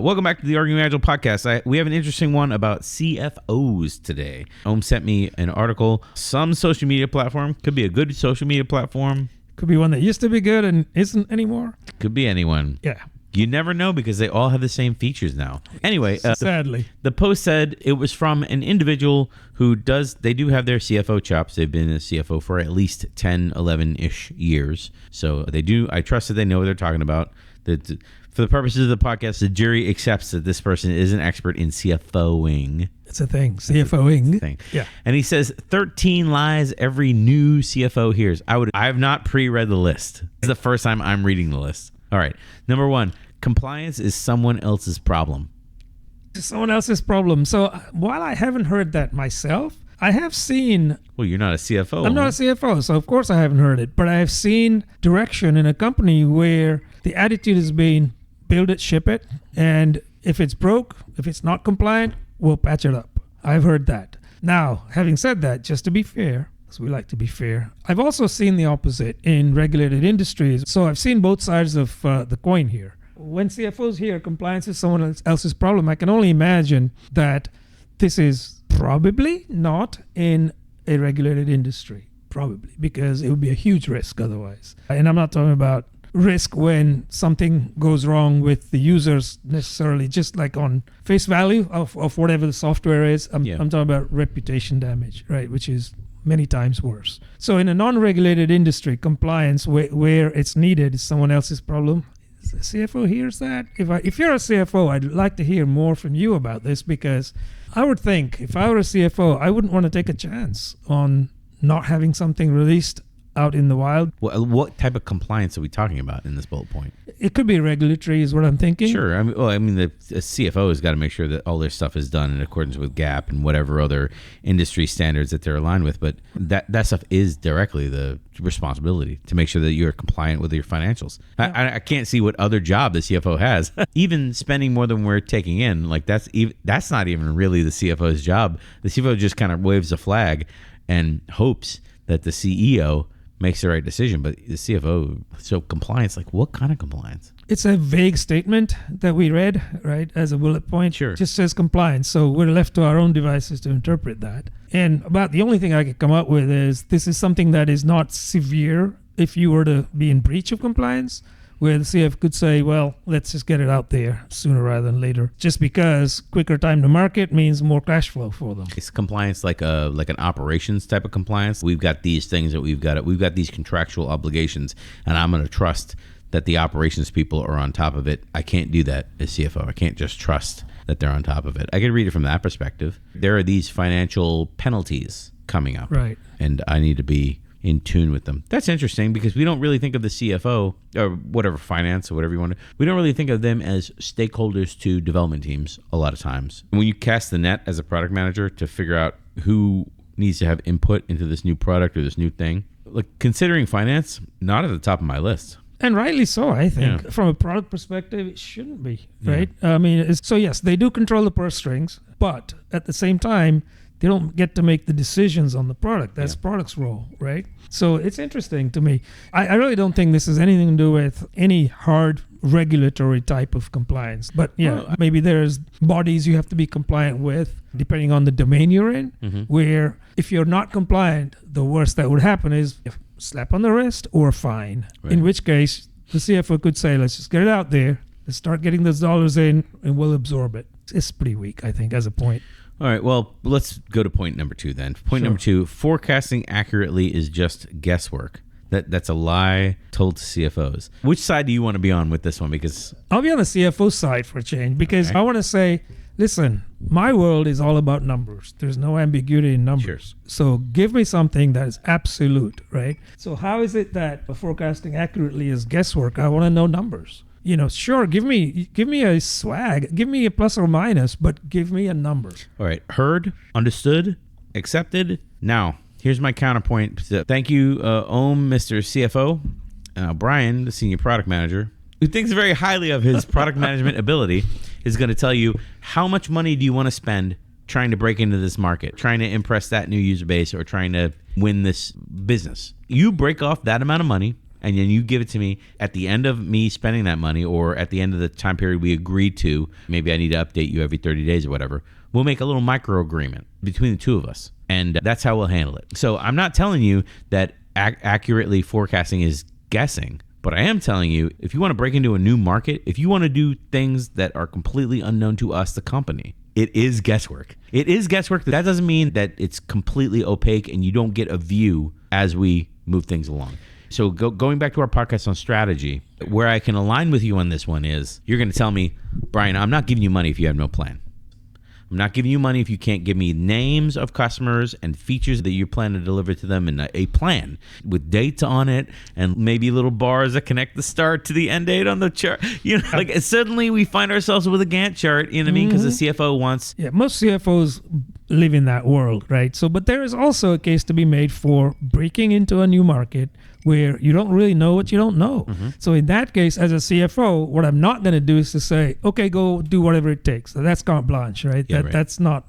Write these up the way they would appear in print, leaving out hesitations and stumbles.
Welcome back to the Arguing Agile Podcast. We have an interesting one about CFOs today. Ohm sent me an article. Some social media platform, could be a good social media platform. Could be one that used to be good and isn't anymore. Could be anyone. Yeah. You never know because they all have the same features now. Anyway, sadly, the post said it was from an individual who they do have their CFO chops. They've been a CFO for at least 10, 11-ish years. So they do. I trust that they know what they're talking about. For the purposes of the podcast, the jury accepts that this person is an expert in CFOing. It's a thing. CFOing. Thing. Yeah. And he says 13 lies every new CFO hears. I have not pre-read the list. This is the first time I'm reading the list. All right. Number 1, compliance is someone else's problem. Someone else's problem. So while I haven't heard that myself, I have seen... Well, you're not a CFO. I'm not a CFO, so of course I haven't heard it. But I have seen direction in a company where the attitude has been build it, ship it, and if it's broke, if it's not compliant, we'll patch it up. I've heard that. Now, having said that, just to be fair, because we like to be fair, I've also seen the opposite in regulated industries. So I've seen both sides of the coin here. When CFOs hear compliance is someone else's problem, I can only imagine that this is probably not in a regulated industry, probably, because it would be a huge risk otherwise. And I'm not talking about risk when something goes wrong with the users necessarily, just like on face value of whatever the software is. I'm talking about reputation damage, right, which is many times worse. So in a non-regulated industry, compliance where it's needed is someone else's problem. The CFO hears that. If you're a CFO, I'd like to hear more from you about this, because I would think if I were a CFO, I wouldn't want to take a chance on not having something released out in the wild. Well, what type of compliance are we talking about in this bullet point? It could be regulatory is what I'm thinking. Sure. I mean, the CFO has got to make sure that all their stuff is done in accordance with GAAP and whatever other industry standards that they're aligned with. But that stuff is directly the responsibility to make sure that you're compliant with your financials. Yeah. I can't see what other job the CFO has. Even spending more than we're taking in, like that's not even really the CFO's job. The CFO just kind of waves a flag and hopes that the CEO makes the right decision, but the CFO, so compliance, like what kind of compliance? It's a vague statement that we read, right, as a bullet point. Sure. It just says compliance, so we're left to our own devices to interpret that. And about the only thing I could come up with is this is something that is not severe if you were to be in breach of compliance, where the CF could say, well, let's just get it out there sooner rather than later, just because quicker time to market means more cash flow for them. It's compliance like an operations type of compliance. We've got these things that we've got these contractual obligations, and I'm going to trust that the operations people are on top of it. I can't do that as CFO. I can't just trust that they're on top of it. I could read it from that perspective. There are these financial penalties coming up, right? And I need to be in tune with them. That's interesting because we don't really think of the CFO or whatever, finance or whatever you want to, we don't really think of them as stakeholders to development teams a lot of times. When you cast the net as a product manager to figure out who needs to have input into this new product or this new thing, like considering finance, not at the top of my list. And rightly so, I think. Yeah. From a product perspective, it shouldn't be, right? Yeah. I mean, so yes, they do control the purse strings, but at the same time, they don't get to make the decisions on the product. That's product's role, right? So it's interesting to me. I really don't think this has anything to do with any hard regulatory type of compliance. But maybe there's bodies you have to be compliant with depending on the domain you're in, where if you're not compliant, the worst that would happen is a slap on the wrist or a fine. Right. In which case, the CFO could say, let's just get it out there. Let's start getting those dollars in and we'll absorb it. It's pretty weak, I think, as a point. All right, well, let's go to point number 2 then. Point number 2, forecasting accurately is just guesswork. That's a lie told to CFOs. Which side do you want to be on with this one? Because I'll be on the CFO side for a change, because I want to say, listen, my world is all about numbers. There's no ambiguity in numbers. Sure. So give me something that is absolute, right? So how is it that forecasting accurately is guesswork? I want to know numbers. You know, sure, give me a swag, give me a plus or minus, but give me a number. All right, heard, understood, accepted. Now, here's my counterpoint. Thank you, Ohm, Mr. CFO. Brian, the senior product manager, who thinks very highly of his product management ability, is going to tell you how much money do you want to spend trying to break into this market, trying to impress that new user base or trying to win this business. You break off that amount of money and then you give it to me at the end of me spending that money, or at the end of the time period we agreed to, maybe I need to update you every 30 days or whatever, we'll make a little micro agreement between the two of us. And that's how we'll handle it. So I'm not telling you that accurately forecasting is guessing, but I am telling you, if you want to break into a new market, if you want to do things that are completely unknown to us, the company, it is guesswork. It is guesswork. That doesn't mean that it's completely opaque and you don't get a view as we move things along. So going back to our podcast on strategy, where I can align with you on this one is, you're going to tell me, Brian, I'm not giving you money if you have no plan. I'm not giving you money if you can't give me names of customers and features that you plan to deliver to them, and a plan with dates on it and maybe little bars that connect the start to the end date on the chart. You know, like suddenly we find ourselves with a Gantt chart, you know what I mean? Because the CFO wants... Yeah, most CFOs live in that world, right? So, but there is also a case to be made for breaking into a new market where you don't really know what you don't know. So in that case, as a CFO, what I'm not going to do is to say, okay, go do whatever it takes. So that's carte blanche, right? Yeah, That's not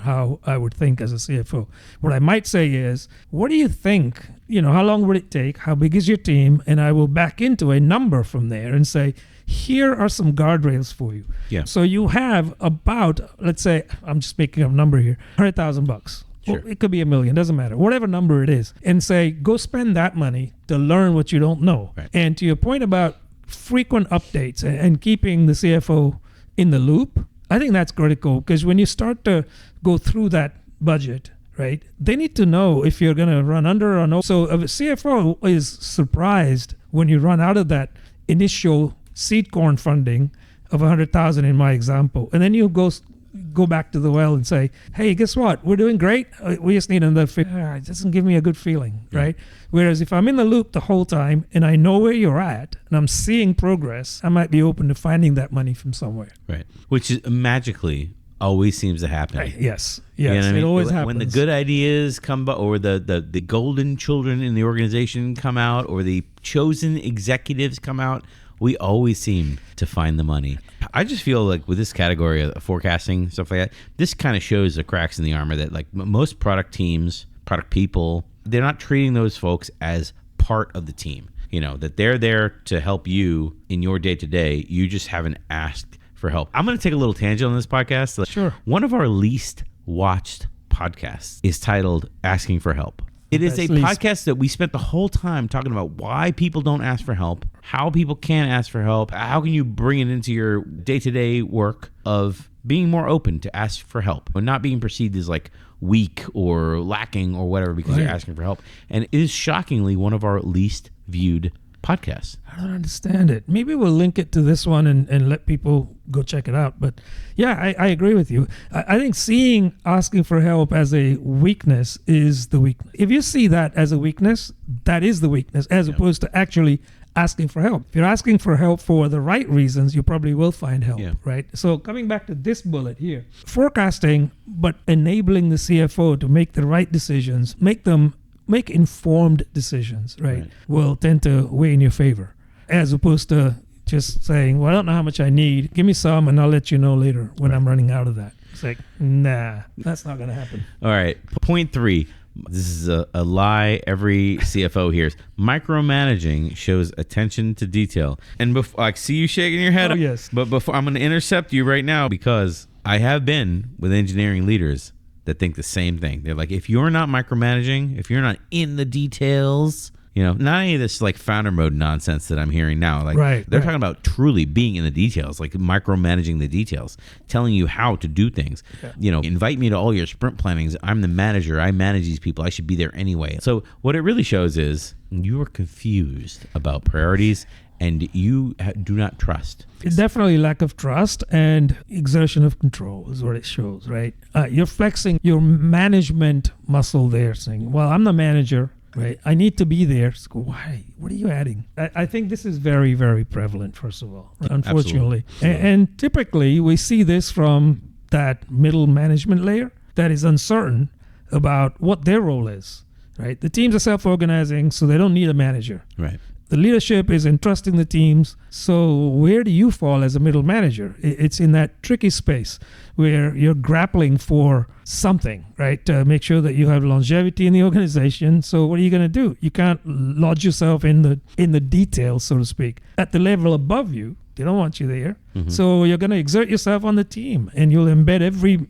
how I would think as a CFO. What I might say is, what do you think? You know, how long would it take? How big is your team? And I will back into a number from there and say, here are some guardrails for you. Yeah. So you have about, let's say, I'm just making up a number here, $100,000. Sure. Well, it could be $1 million, doesn't matter, whatever number it is, and say, go spend that money to learn what you don't know. Right. And to your point about frequent updates and keeping the CFO in the loop, I think that's critical, because when you start to go through that budget, right, they need to know if you're going to run under or no. So a CFO is surprised when you run out of that initial seed corn funding of 100,000 in my example, and then you go back to the well and say, hey, guess what? We're doing great. We just need another figure. It doesn't give me a good feeling, right? Whereas if I'm in the loop the whole time and I know where you're at and I'm seeing progress, I might be open to finding that money from somewhere. Right. Which is magically always seems to happen. Right. Yes. You know what I mean? It always happens. When the good ideas come, or the golden children in the organization come out, or the chosen executives come out, we always seem to find the money. I just feel like with this category of forecasting, stuff like that, this kind of shows the cracks in the armor that like most product teams, product people, they're not treating those folks as part of the team. You know, that they're there to help you in your day-to-day. You just haven't asked for help. I'm going to take a little tangent on this podcast. Sure. One of our least watched podcasts is titled Asking for Help. It is a podcast that we spent the whole time talking about why people don't ask for help, how people can ask for help, how can you bring it into your day-to-day work of being more open to ask for help and not being perceived as like weak or lacking or whatever because you're asking for help. And it is shockingly one of our least viewed podcasts. I don't understand it. Maybe we'll link it to this one and let people go check it out. But yeah, I agree with you. I think asking for help as a weakness is the weakness. If you see that as a weakness, that is the weakness, as opposed to actually asking for help. If you're asking for help for the right reasons, you probably will find help, right? So coming back to this bullet here, forecasting, but enabling the CFO to make the right decisions, make informed decisions, right, will tend to weigh in your favor, as opposed to just saying, well, I don't know how much I need. Give me some and I'll let you know later when I'm running out of that. It's like, nah, that's not going to happen. All right. Point 3. This is a lie every CFO hears. Micromanaging shows attention to detail. And before, I see you shaking your head. Oh, yes. But before, I'm going to intercept you right now because I have been with engineering leaders that think the same thing. They're like, if you're not micromanaging, if you're not in the details, you know, not any of this like founder mode nonsense that I'm hearing now. Like they're talking about truly being in the details, like micromanaging the details, telling you how to do things. You know, invite me to all your sprint plannings. I'm the manager. I manage these people. I should be there anyway. So what it really shows is you are confused about priorities and you do not trust. It's definitely lack of trust and exertion of control is what it shows, right? You're flexing your management muscle there, saying, well, I'm the manager, right? I need to be there. So why? What are you adding? I think this is very, very prevalent, first of all, unfortunately. And typically we see this from that middle management layer that is uncertain about what their role is, right? The teams are self-organizing, so they don't need a manager. Right. The leadership is entrusting the teams. So where do you fall as a middle manager? It's in that tricky space where you're grappling for something, right? To make sure that you have longevity in the organization. So what are you going to do? You can't lodge yourself in the details, so to speak. At the level above you, they don't want you there. Mm-hmm. So you're going to exert yourself on the team, and you'll embed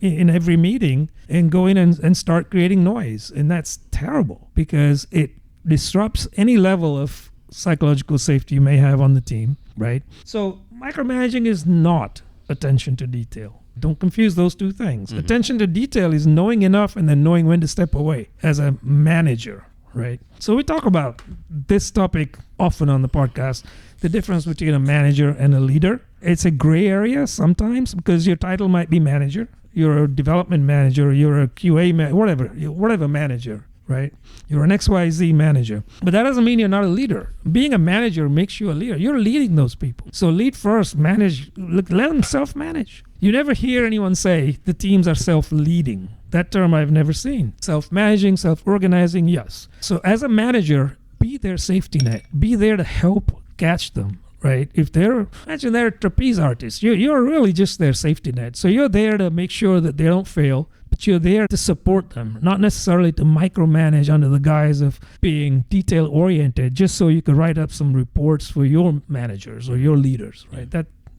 in every meeting and go in and start creating noise. And that's terrible because it disrupts any level of psychological safety you may have on the team, right? So micromanaging is not attention to detail. Don't confuse those two things. Mm-hmm. Attention to detail is knowing enough and then knowing when to step away as a manager, right? So we talk about this topic often on the podcast, the difference between a manager and a leader. It's a gray area sometimes because your title might be manager. You're a development manager, you're a QA whatever manager, right? You're an XYZ manager. But that doesn't mean you're not a leader. Being a manager makes you a leader. You're leading those people. So lead first, manage, let them self-manage. You never hear anyone say the teams are self-leading. That term I've never seen. Self-managing, self-organizing, yes. So as a manager, be their safety net. Be there to help catch them, right? If they're a trapeze artist, you're really just their safety net. So you're there to make sure that they don't fail, but you're there to support them, not necessarily to micromanage under the guise of being detail-oriented, just so you can write up some reports for your managers or your leaders, right?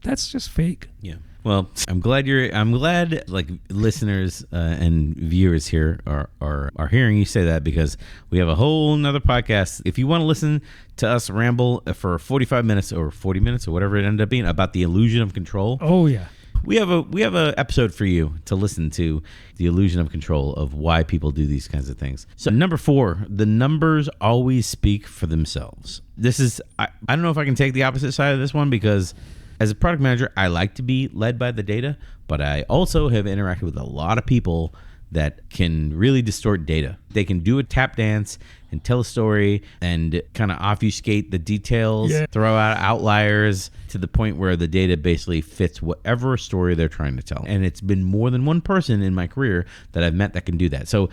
That's just fake. Yeah. Well, I'm glad like listeners and viewers here are hearing you say that, because we have a whole nother podcast. If you want to listen to us ramble for 45 minutes or 40 minutes or whatever it ended up being about the illusion of control. Oh yeah. We have a episode for you to listen to, the illusion of control, of why people do these kinds of things. So number 4, the numbers always speak for themselves. This is, I don't know if I can take the opposite side of this one, because as a product manager, I like to be led by the data, but I also have interacted with a lot of people that can really distort data. They can do a tap dance and tell a story and kind of obfuscate the details, throw out outliers to the point where the data basically fits whatever story they're trying to tell. And it's been more than one person in my career that I've met that can do that. So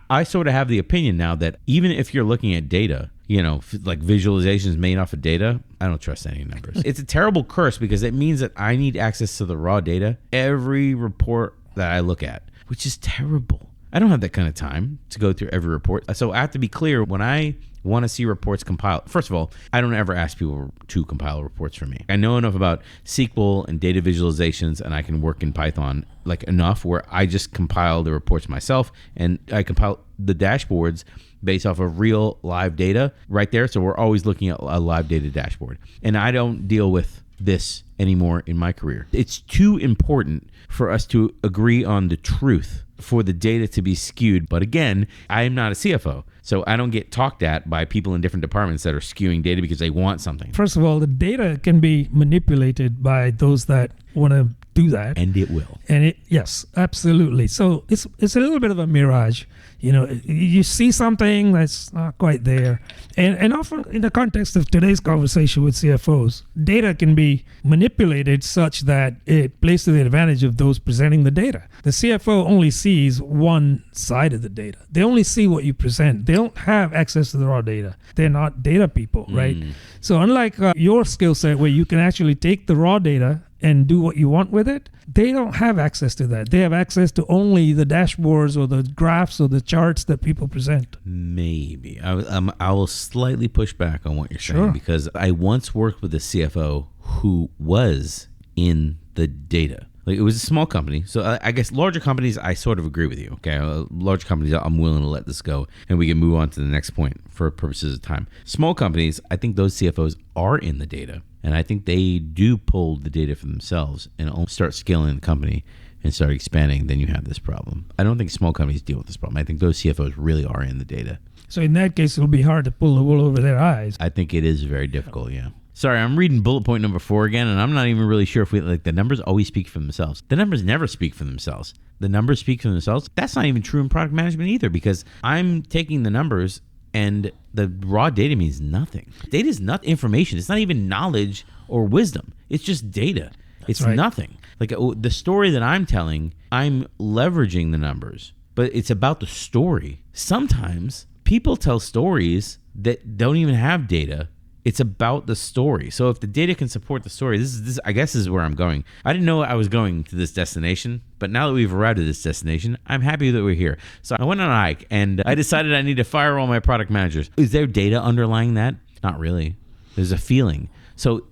I sort of have the opinion now that even if you're looking at data, like visualizations made off of data, I don't trust any numbers. It's a terrible curse because it means that I need access to the raw data every report that I look at, which is terrible. I don't have that kind of time to go through every report. So I have to be clear when I want to see reports compiled. First of all, I don't ever ask people to compile reports for me. I know enough about SQL and data visualizations, and I can work in Python like enough where I just compile the reports myself, and I compile the dashboards based off of real live data right there. So we're always looking at a live data dashboard. And I don't deal with this anymore in my career. It's too important for us to agree on the truth for the data to be skewed. But again, I am not a CFO, so I don't get talked at by people in different departments that are skewing data because they want something. First of all, the data can be manipulated by those that want to do that. And it will. And yes, absolutely. So it's a little bit of a mirage. You see something that's not quite there. And often in the context of today's conversation with CFOs, data can be manipulated such that it plays to the advantage of those presenting the data. The CFO only sees one side of the data. They only see what you present. They don't have access to the raw data. They're not data people, right? So unlike your skill set where you can actually take the raw data and do what you want with it, they don't have access to that. They have access to only the dashboards or the graphs or the charts that people present. Maybe. I will slightly push back on what you're saying, because I once worked with a CFO who was in the data. Like, it was a small company. So I guess larger companies, I sort of agree with you. Okay, large companies, I'm willing to let this go, and we can move on to the next point for purposes of time. Small companies, I think those CFOs are in the data, and I think they do pull the data for themselves and start scaling the company and start expanding. Then you have this problem. I don't think small companies deal with this problem. I think those CFOs really are in the data. So in that case, it'll be hard to pull the wool over their eyes. I think it is very difficult, yeah. Sorry, I'm reading bullet point number 4 again, and I'm not even really sure if the numbers always speak for themselves. The numbers never speak for themselves. The numbers speak for themselves. That's not even true in product management either, because I'm taking the numbers and the raw data means nothing. Data is not information. It's not even knowledge or wisdom. It's just data. It's nothing. Like the story that I'm telling, I'm leveraging the numbers, but it's about the story. Sometimes people tell stories that don't even have data It's about the story. So if the data can support the story, this I guess is where I'm going. I didn't know I was going to this destination, but now that we've arrived at this destination, I'm happy that we're here. So I went on a hike and I decided I need to fire all my product managers. Is there data underlying that? Not really. There's a feeling. So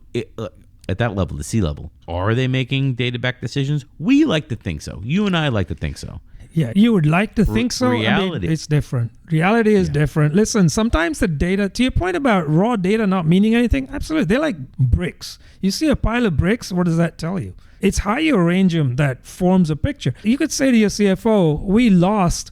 at that level, the C level, are they making data-backed decisions? We like to think so. You and I like to think so. Yeah, you would like to think so. Reality. I mean, it's different. Reality is different. Listen, sometimes the data, to your point about raw data not meaning anything, absolutely. They're like bricks. You see a pile of bricks, what does that tell you? It's how you arrange them that forms a picture. You could say to your CFO, we lost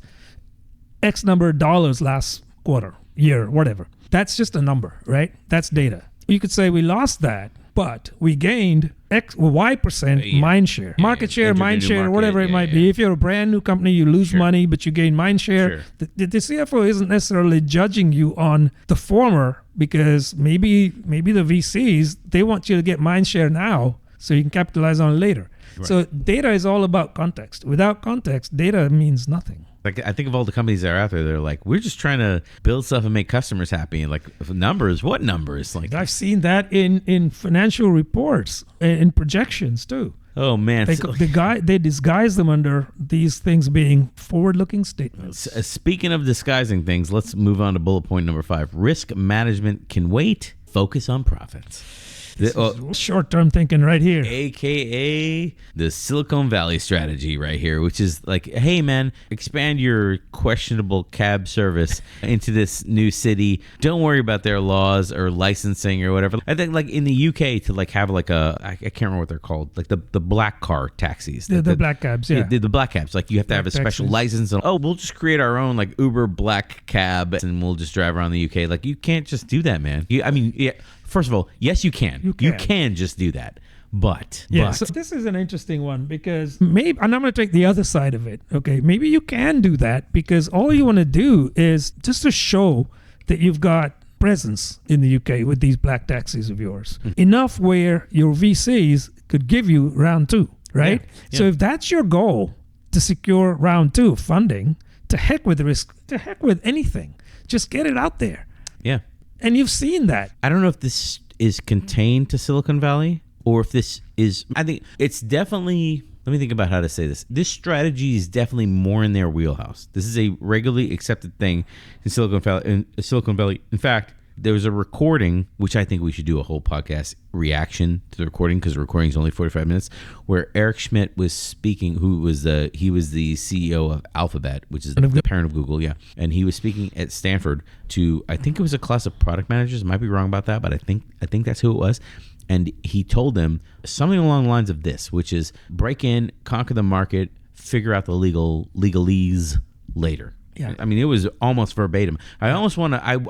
X number of dollars last quarter, year, whatever. That's just a number, right? That's data. You could say we lost that, but we gained Y% mind share, market share, mind share, whatever it might be. If you're a brand new company, you lose money, but you gain mind share. The CFO isn't necessarily judging you on the former, because maybe the VCs, they want you to get mind share now so you can capitalize on it later. Right. So data is all about context. Without context, data means nothing. Like, I think of all the companies that are out there, they're like, we're just trying to build stuff and make customers happy. And like, numbers, what numbers? Like, I've seen that in financial reports and projections too. Oh man, they disguise them under these things being forward-looking statements. Speaking of disguising things, let's move on to bullet point number 5. Risk management can wait. Focus on profits. Short-term thinking right here. AKA the Silicon Valley strategy right here, which is like, hey man, expand your questionable cab service into this new city. Don't worry about their laws or licensing or whatever. I think like in the UK to like have like I can't remember what they're called, like the black car taxis. The black cabs, yeah. The black cabs. Like you have to have a special license. And, we'll just create our own like Uber black cab and we'll just drive around the UK. Like you can't just do that, man. First of all, yes, you can. You can just do that. But so this is an interesting one because maybe, and I'm going to take the other side of it. Okay, maybe you can do that because all you want to do is just to show that you've got presence in the UK with these black taxis of yours. Mm-hmm. Enough where your VCs could give you round 2, right? Yeah. So if that's your goal, to secure round 2 funding, to heck with the risk, to heck with anything. Just get it out there. Yeah. And you've seen that. I don't know if this is contained to Silicon Valley or if this is, I think it's definitely, let me think about how to say this. This strategy is definitely more in their wheelhouse. This is a regularly accepted thing in Silicon Valley. In fact, there was a recording, which I think we should do a whole podcast reaction to the recording because the recording is only 45 minutes, where Eric Schmidt was speaking, he was the CEO of Alphabet, which is the parent of Google, and he was speaking at Stanford to, I think it was a class of product managers. I might be wrong about that, but I think that's who it was. And he told them something along the lines of this, which is break in, conquer the market, figure out the legalese later. Yeah. I mean, it was almost verbatim. I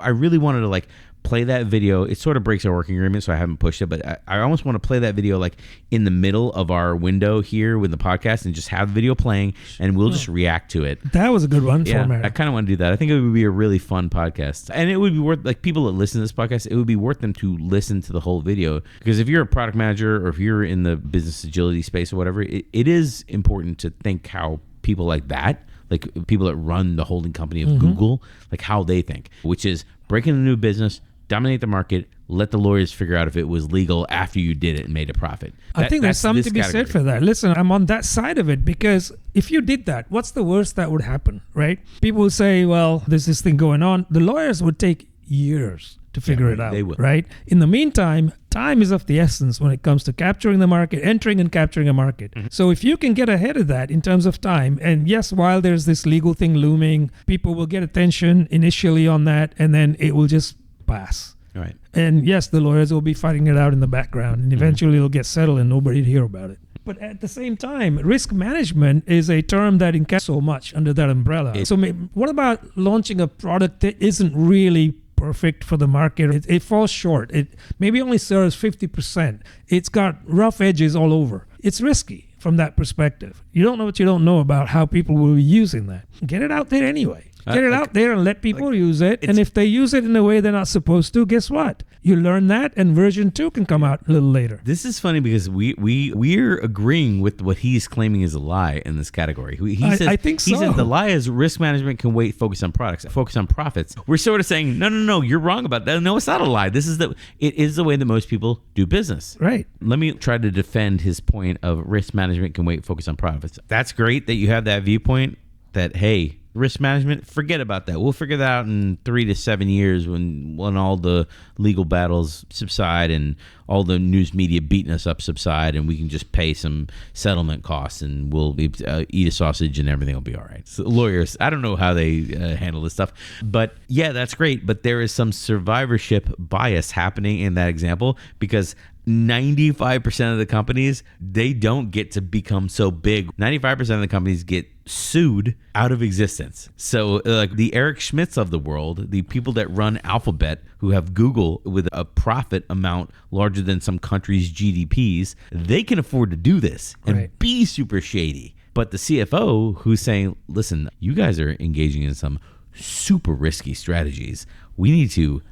really wanted to like play that video. It sort of breaks our working agreement, so I haven't pushed it, but I almost want to play that video like in the middle of our window here with the podcast and just have the video playing and we'll just react to it. That was a good one. Yeah, I kind of want to do that. I think it would be a really fun podcast. And it would be worth, like people that listen to this podcast, it would be worth them to listen to the whole video. Because if you're a product manager or if you're in the business agility space or whatever, it is important to think how people like that, like people that run the holding company of Google, like how they think, which is break into a new business, dominate the market, let the lawyers figure out if it was legal after you did it and made a profit. I think there's something to be said for that. Listen, I'm on that side of it because if you did that, what's the worst that would happen, right? People would say, well, there's this thing going on. The lawyers would take years to figure it out, they will. Right? In the meantime, time is of the essence when it comes to capturing the market, entering and capturing a market. Mm-hmm. So if you can get ahead of that in terms of time, and yes, while there's this legal thing looming, people will get attention initially on that, and then it will just pass. Right. And yes, the lawyers will be fighting it out in the background, and eventually it'll get settled and nobody will hear about it. But at the same time, risk management is a term that encapsulates so much under that umbrella. So what about launching a product that isn't really perfect for the market? It falls short. It maybe only serves 50%. It's got rough edges all over. It's risky from that perspective. You don't know what you don't know about how people will be using that. Get it out there anyway. Get it out there and let people use it. And if they use it in a way they're not supposed to, guess what? You learn that, and version 2 can come out a little later. This is funny because we're agreeing with what he's claiming is a lie in this category. I think so. He said the lie is risk management can wait, focus on products, focus on profits. We're sort of saying, no, you're wrong about that. No, it's not a lie. It is the way that most people do business. Right. Let me try to defend his point of risk management can wait, focus on profits. That's great that you have that viewpoint that, hey, risk management, forget about that. We'll figure that out in 3 to 7 years when all the legal battles subside and all the news media beating us up subside, and we can just pay some settlement costs and we'll eat a sausage and everything will be all right. So lawyers, I don't know how they handle this stuff, but yeah, that's great. But there is some survivorship bias happening in that example because 95% of the companies, they don't get to become so big. 95% of the companies get sued out of existence. So like the Eric Schmidts of the world, the people that run Alphabet, who have Google with a profit amount larger than some countries' GDPs, they can afford to do this and be super shady. But the CFO who's saying, listen, you guys are engaging in some super risky strategies. We need to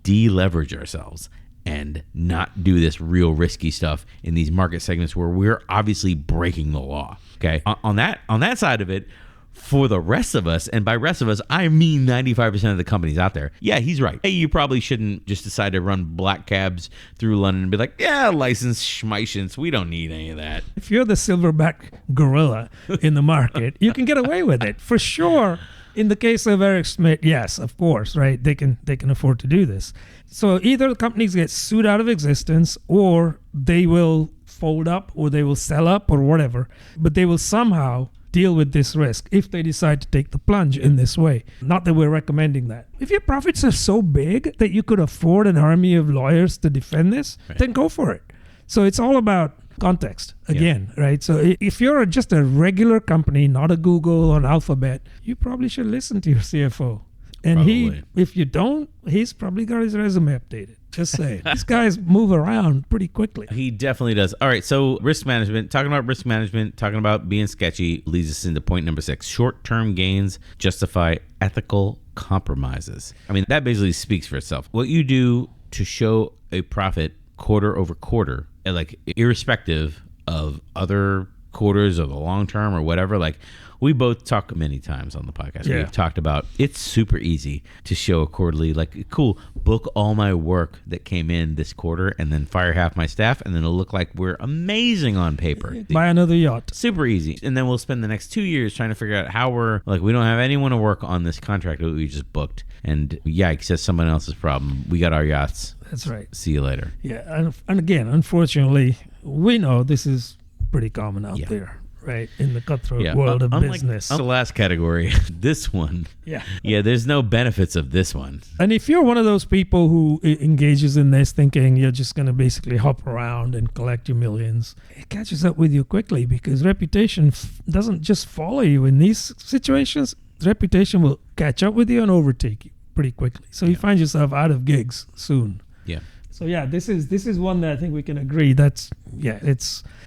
deleverage ourselves and not do this real risky stuff in these market segments where we're obviously breaking the law. Okay. On that side of it, for the rest of us, and by rest of us, I mean 95% of the companies out there. Yeah, he's right. Hey, you probably shouldn't just decide to run black cabs through London and be like, yeah, license schmicense. We don't need any of that. If you're the silverback gorilla in the market, you can get away with it for sure. In the case of Eric Schmidt, yes, of course, right? They can afford to do this. So either the companies get sued out of existence, or they will fold up, or they will sell up, or whatever. But they will somehow deal with this risk if they decide to take the plunge in this way. Not that we're recommending that. If your profits are so big that you could afford an army of lawyers to defend this, then go for it. So it's all about context again, right? So if you're just a regular company, not a Google or an Alphabet, you probably should listen to your CFO. And if you don't, he's probably got his resume updated. Just saying. These guys move around pretty quickly. He definitely does. All right, so risk management, talking about being sketchy leads us into point number 6. Short-term gains justify ethical compromises. I mean, that basically speaks for itself. What you do to show a profit quarter over quarter, like irrespective of other quarters or the long term or whatever, like we both talk many times on the podcast. We've talked about it's super easy to show a quarterly, like, cool, book all my work that came in this quarter and then fire half my staff, and then it'll look like we're amazing on paper. Buy another yacht. Super easy. And then we'll spend the next 2 years trying to figure out how we don't have anyone to work on this contract that we just booked. And yikes, that's someone else's problem. We got our yachts. That's right. See you later. Yeah. And again, unfortunately, we know this is pretty common out there. Right, in the cutthroat world of business. The last category, this one. Yeah, there's no benefits of this one. And if you're one of those people who engages in this thinking you're just going to basically hop around and collect your millions, it catches up with you quickly because reputation doesn't just follow you in these situations. Reputation will catch up with you and overtake you pretty quickly. So you find yourself out of gigs soon. Yeah. So this is one that I think we can agree it's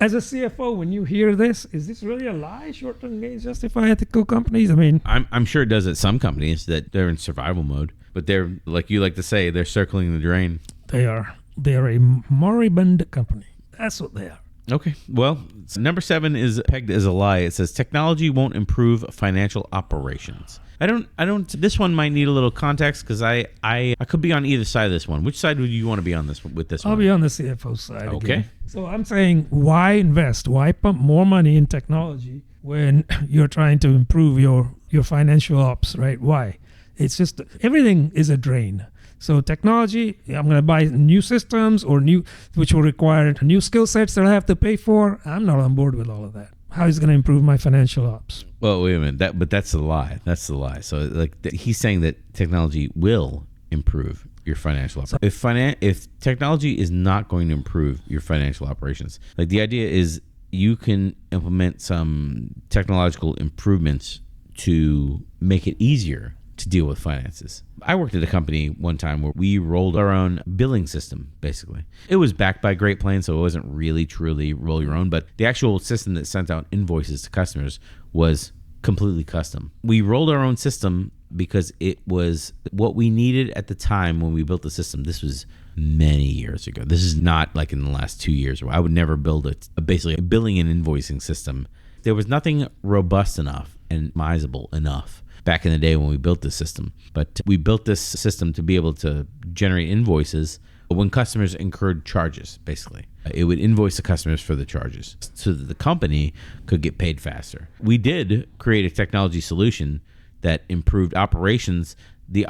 as a CFO, when you hear this, is this really a lie? Short-term gains justify ethical companies? I mean, I'm sure it does at some companies that they're in survival mode, but they're, like you like to say, they're circling the drain. They are a moribund company. That's what they are. Okay. Well, number 7 is pegged as a lie. It says technology won't improve financial operations. I don't. This one might need a little context because I could be on either side of this one. Which side would you want to be on this with this one? I'll be on the CFO side. Okay. Again. So I'm saying, why invest? Why pump more money in technology when you're trying to improve your financial ops? Right? Why? It's just everything is a drain. So technology, I'm going to buy new systems which will require new skill sets that I have to pay for. I'm not on board with all of that. How is it going to improve my financial ops? Well, wait a minute. But that's the lie. That's the lie. So he's saying that technology will improve your financial operations. If technology is not going to improve your financial operations, like the idea is you can implement some technological improvements to make it easier to deal with finances. I worked at a company one time where we rolled our own billing system, basically. It was backed by Great Plains, so it wasn't really, truly roll your own, but the actual system that sent out invoices to customers was completely custom. We rolled our own system because it was what we needed at the time when we built the system. This was many years ago. This is not like in the last 2 years. I would never build basically a billing and invoicing system. There was nothing robust enough and customizable enough back in the day when we built this system. But we built this system to be able to generate invoices when customers incurred charges, basically. It would invoice the customers for the charges so that the company could get paid faster. We did create a technology solution that improved operations. The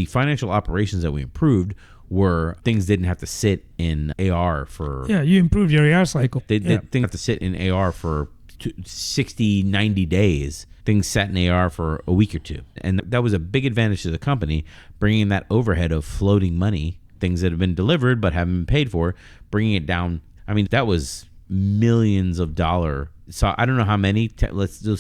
financial operations that we improved were things didn't have to sit in AR for... Yeah, you improved your AR cycle. Things have to sit in AR for 60, 90 days. Things sat in AR for a week or two. And that was a big advantage to the company, bringing that overhead of floating money, things that have been delivered but haven't been paid for, bringing it down. I mean, that was millions of dollars. So I don't know how many. Let's do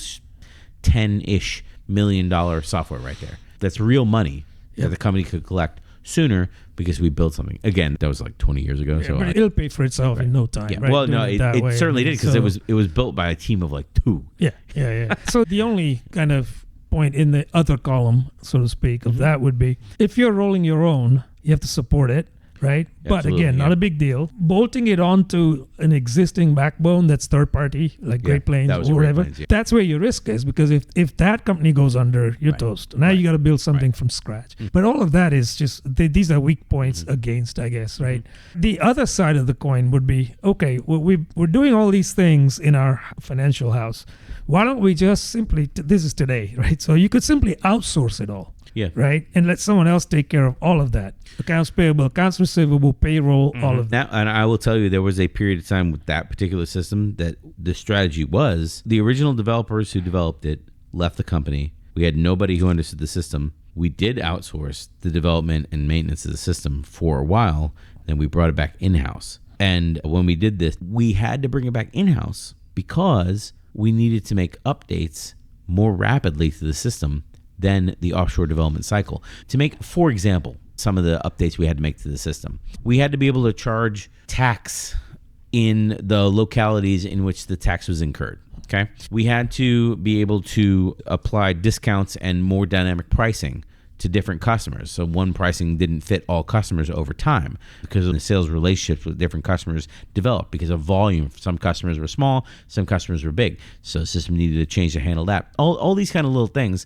$10-ish million software right there. That's real money that the company could collect sooner because we built something. Again, that was like 20 years ago. Yeah, so but it'll pay for itself in no time. Yeah. Right? Well, no, it certainly did because it was built by a team of like 2. Yeah. So the only kind of point in the other column, so to speak, of that would be if you're rolling your own, you have to support it, right? But again, not a big deal. Bolting it onto an existing backbone that's third party, like Great Plains or whatever, that's where your risk is, because if that company goes under, you're toast. Now you got to build something from scratch. But all of that is just, these are weak points against, I guess, right? The other side of the coin would be, okay, well, we're doing all these things in our financial house. Why don't we just simply, this is today, right? So you could simply outsource it all. Yeah. Right. And let someone else take care of all of that. Accounts payable, accounts receivable, payroll, all of that. Now, and I will tell you, there was a period of time with that particular system that the strategy was the original developers who developed it left the company. We had nobody who understood the system. We did outsource the development and maintenance of the system for a while. Then we brought it back in-house. And when we did this, we had to bring it back in-house because we needed to make updates more rapidly to the system than the offshore development cycle. To make, for example, some of the updates we had to make to the system. We had to be able to charge tax in the localities in which the tax was incurred. Okay. We had to be able to apply discounts and more dynamic pricing to different customers. So one pricing didn't fit all customers over time because of the sales relationships with different customers developed because of volume. Some customers were small, some customers were big. So the system needed to change to handle that. All these kind of little things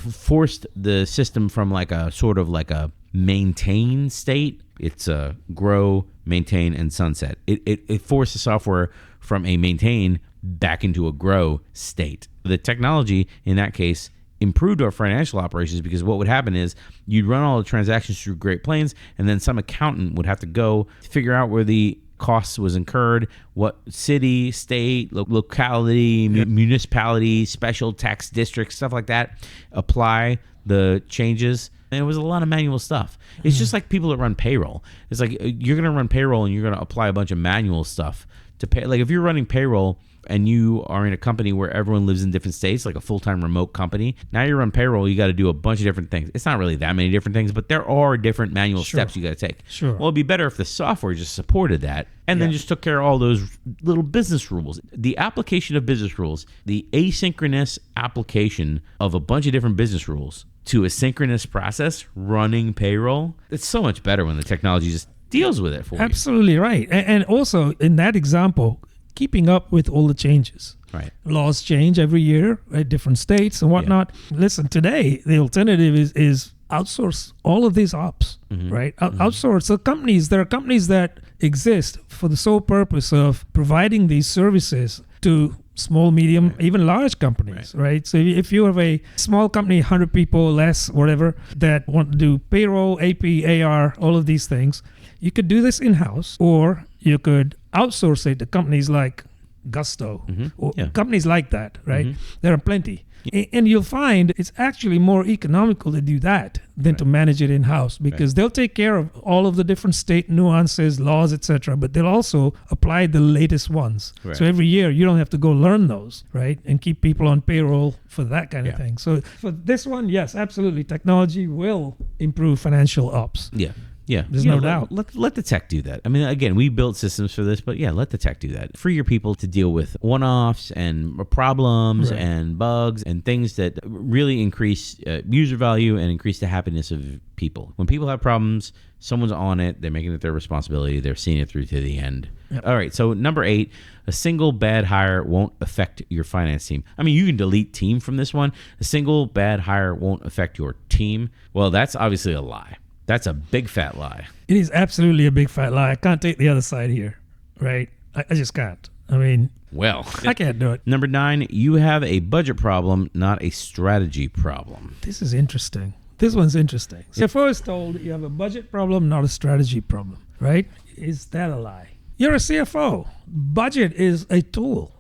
forced the system from like a sort of like a maintain state. It's a grow, maintain, and sunset. It forced the software from a maintain back into a grow state. The technology in that case improved our financial operations because what would happen is you'd run all the transactions through Great Plains, and then some accountant would have to go figure out where the costs was incurred, what city, state, locality, municipality, special tax district, stuff like that, apply the changes. And it was a lot of manual stuff. It's just like people that run payroll. It's like you're going to run payroll and you're going to apply a bunch of manual stuff to pay. Like if you're running payroll and you are in a company where everyone lives in different states, like a full-time remote company, now you're on payroll, you got to do a bunch of different things. It's not really that many different things, but there are different manual steps you got to take. Sure. Well, it'd be better if the software just supported that and then just took care of all those little business rules. The application of business rules, the asynchronous application of a bunch of different business rules to a synchronous process, running payroll, it's so much better when the technology just deals with it for you. Absolutely right. And also in that example, keeping up with all the changes. Right. Laws change every year at different states and whatnot. Listen, today, the alternative is outsource all of these ops, right? Outsource. So there are companies that exist for the sole purpose of providing these services to small, medium, even large companies, right? So if you have a small company, 100 people, less, whatever, that want to do payroll, AP, AR, all of these things, you could do this in-house, or you could outsource it to companies like Gusto or companies like that, right? There are plenty. And you'll find it's actually more economical to do that than to manage it in-house, because they'll take care of all of the different state nuances, laws, etc., but they'll also apply the latest ones. Right. So every year you don't have to go learn those, right? And keep people on payroll for that kind of thing. So for this one, yes, absolutely. Technology will improve financial ops. Yeah. Yeah. There's no doubt. Let the tech do that. I mean, again, we built systems for this, but yeah, let the tech do that. Free your people to deal with one-offs and problems and bugs and things that really increase user value and increase the happiness of people. When people have problems, someone's on it. They're making it their responsibility. They're seeing it through to the end. Yep. All right. So number 8, a single bad hire won't affect your finance team. I mean, you can delete team from this one. A single bad hire won't affect your team. Well, that's obviously a lie. That's a big fat lie. It is absolutely a big fat lie. I can't take the other side here, right? I just can't. I mean, well, I can't do it. Number 9, you have a budget problem, not a strategy problem. This is interesting. This one's interesting. CFO is told you have a budget problem, not a strategy problem, right? Is that a lie? You're a CFO. Budget is a tool.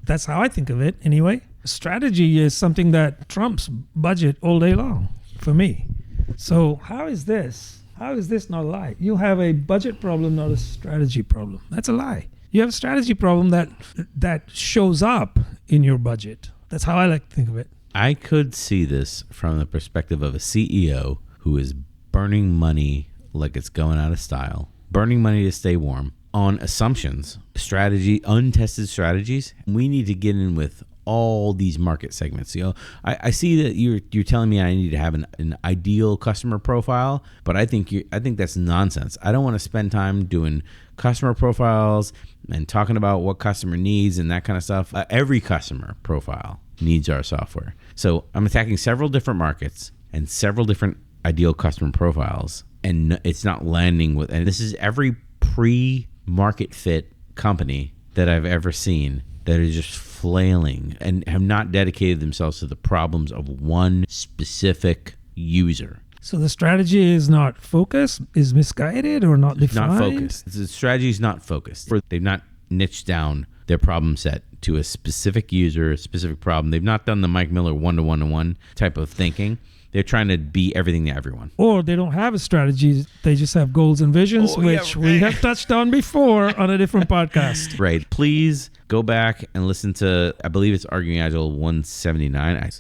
That's how I think of it anyway. Strategy is something that trumps budget all day long for me. So how is this not a lie? You have a budget problem, not a strategy problem. That's a lie. You have a strategy problem that shows up in your budget. That's how I like to think of it. I could see this from the perspective of a CEO who is burning money like it's going out of style, burning money to stay warm on assumptions, strategy, untested strategies. We need to get in with all these market segments. You know, I see that you're telling me I need to have an ideal customer profile, but I think that's nonsense. I don't want to spend time doing customer profiles and talking about what customer needs and that kind of stuff. Every customer profile needs our software. So I'm attacking several different markets and several different ideal customer profiles, and it's not landing with. And this is every pre-market fit company that I've ever seen that is just flailing and have not dedicated themselves to the problems of one specific user. So the strategy is not focused, is misguided, or not defined? Not focused. The strategy is not focused. They've not niched down their problem set to a specific user, a specific problem. They've not done the Mike Miller one-to-one-to-one type of thinking. They're trying to be everything to everyone. Or they don't have a strategy. They just have goals and visions, which we have touched on before on a different podcast. Right. Please go back and listen to, I believe it's Arguing Agile 179.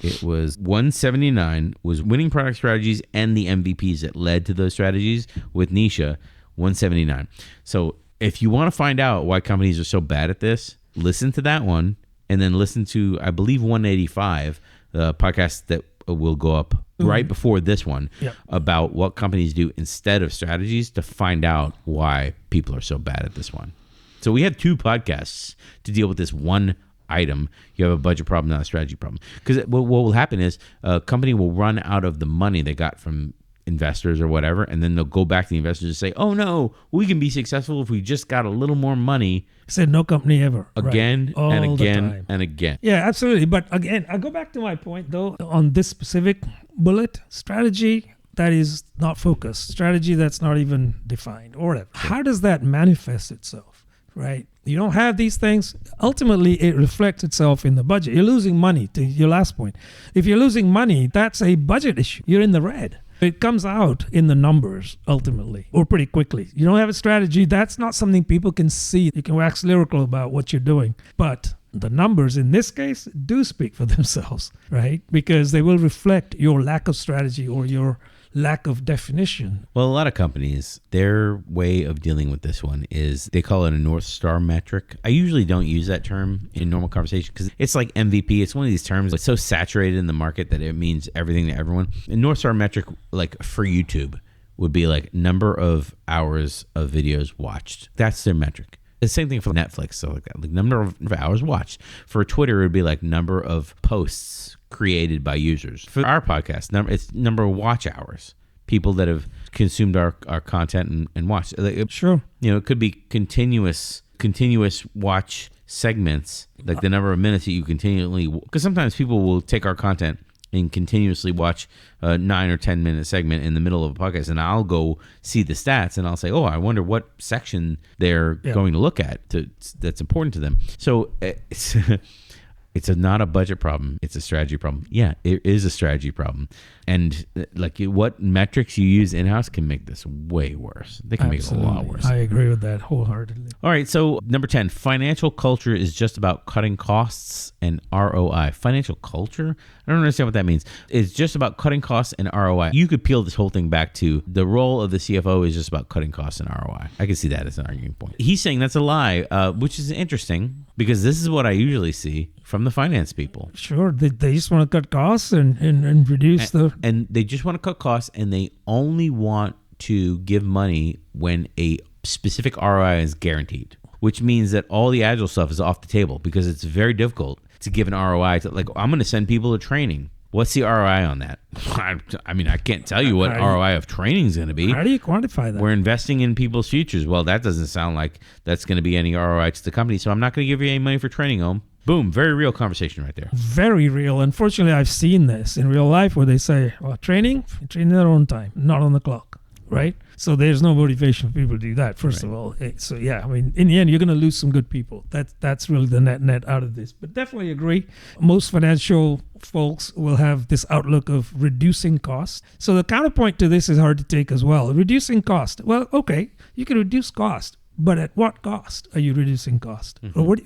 It was 179 was winning product strategies and the MVPs that led to those strategies with Nisha 179. So if you want to find out why companies are so bad at this, listen to that one and then listen to, I believe, 185, the podcast that will go up right before this one about what companies do instead of strategies to find out why people are so bad at this one. So we have 2 podcasts to deal with this one item. You have a budget problem, not a strategy problem. Because what will happen is a company will run out of the money they got from investors or whatever, and then they'll go back to the investors and say, oh no, we can be successful if we just got a little more money. Said no company ever. Again right. and again and again. Yeah, absolutely. But again, I go back to my point though, on this specific bullet, strategy that is not focused, strategy that's not even defined or whatever. How does that manifest itself, right? You don't have these things. Ultimately, it reflects itself in the budget. You're losing money, to your last point. If you're losing money, that's a budget issue. You're in the red. It comes out in the numbers ultimately, or pretty quickly. You don't have a strategy. That's not something people can see. You can wax lyrical about what you're doing. But the numbers in this case do speak for themselves, right? Because they will reflect your lack of strategy or your lack of definition. Well, a lot of companies, their way of dealing with this one is they call it a North Star metric. I usually don't use that term in normal conversation because it's like MVP. It's one of these terms that's so saturated in the market that it means everything to everyone. A North Star metric, like for YouTube, would be like number of hours of videos watched. That's their metric. The same thing for Netflix, so like that, like number of hours watched. For Twitter, it would be like number of posts created by users. For our podcast, it's number of watch hours, people that have consumed our content and watched. Sure. You know, it could be continuous watch segments, like the number of minutes that you continually, because sometimes people will take our content and continuously watch a 9 or 10 minute segment in the middle of a podcast, and I'll go see the stats and I'll say, oh, I wonder what section they're going to look at that's important to them. So It's not a budget problem. It's a strategy problem. Yeah, it is a strategy problem. And like what metrics you use in-house can make this way worse. They can make it a lot worse. I agree with that wholeheartedly. All right. So number 10, financial culture is just about cutting costs and ROI. Financial culture? I don't understand what that means. It's just about cutting costs and ROI. You could peel this whole thing back to the role of the CFO is just about cutting costs and ROI. I can see that as an arguing point. He's saying that's a lie, which is interesting because this is what I usually see from the finance people. Sure. They just want to cut costs and reduce And they just want to cut costs, and they only want to give money when a specific ROI is guaranteed, which means that all the agile stuff is off the table because it's very difficult to give an ROI to, like, I'm going to send people to training. What's the ROI on that? I mean, I can't tell you what ROI of training is going to be. How do you quantify that? We're investing in people's futures. Well, that doesn't sound like that's going to be any ROI to the company, so I'm not going to give you any money for training home. Boom, very real conversation right there. Very real. Unfortunately, I've seen this in real life where they say, well, train at their own time, not on the clock, right? So there's no motivation for people to do that, first of all. So yeah, I mean, in the end, you're going to lose some good people. That's really the net out of this. But definitely agree. Most financial folks will have this outlook of reducing cost. So the counterpoint to this is hard to take as well. Reducing cost. Well, okay, you can reduce cost, but at what cost are you reducing cost? Mm-hmm. Or